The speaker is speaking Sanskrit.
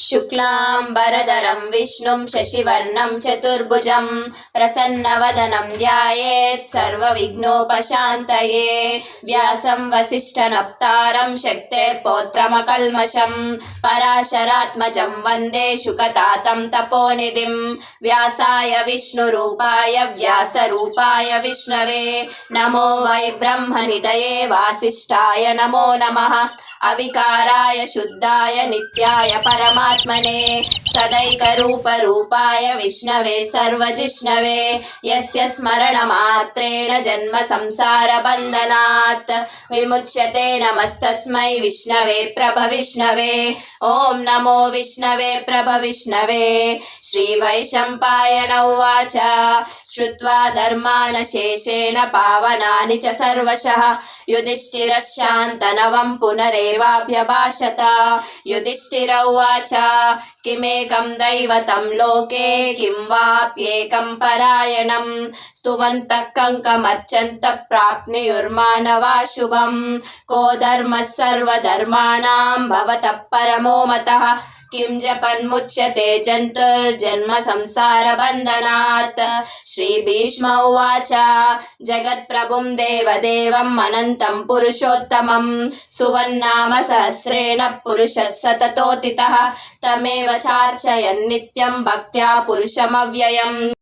शुक्लाम्बरधरं विष्णुं शशिवर्णं चतुर्भुजं प्रसन्नवदनं ध्यायेत् सर्वविघ्नोपशान्तये। व्यासं वसिष्ठनप्तारं शक्तेर्पौत्रमकल्मषं पराशरात्मजं वन्दे शुकतातं तपोनिधिं। व्यासाय विष्णुरूपाय व्यासरूपाय विष्णवे नमो वै ब्रह्मनिधये वासिष्ठाय नमो नमः। अविकाराय शुद्धाय नित्याय परमात्मने सदैकरूपरूपाय विष्णवे सर्वजिष्णवे यस्य स्मरणमात्रेण जन्म संसारबन्धनात् विमुच्यते। नमस्तस्मै विष्णवे प्रभविष्णवे। ॐ नमो विष्णवे प्रभविष्णवे। श्रीवैशम्पायन उवाच श्रुत्वा धर्मान् शेषेण पावनानि च सर्वशः युधिष्ठिरः शान्तनवं पुनरेवाभ्यभाषत। युधिष्ठिर उवाच किमेकं दैवतं लोके किं वाप्येकं परायणं स्तुवन्तः कङ्कमर्चन्तः प्राप्नुयुर्मानवा शुभं। को धर्मः सर्वधर्माणां भवतः परमो मतः किं जपन्मुच्यते जन्तुर्जन्म संसारबन्धनात्। श्रीभीष्म उवाच जगत्प्रभुं देवदेवम् अनन्तं पुरुषोत्तमं सुवन्नाम सहस्रेण पुरुषः सततोत्थितः तमेव चार्चयन् नित्यं भक्त्या पुरुषमव्ययम्।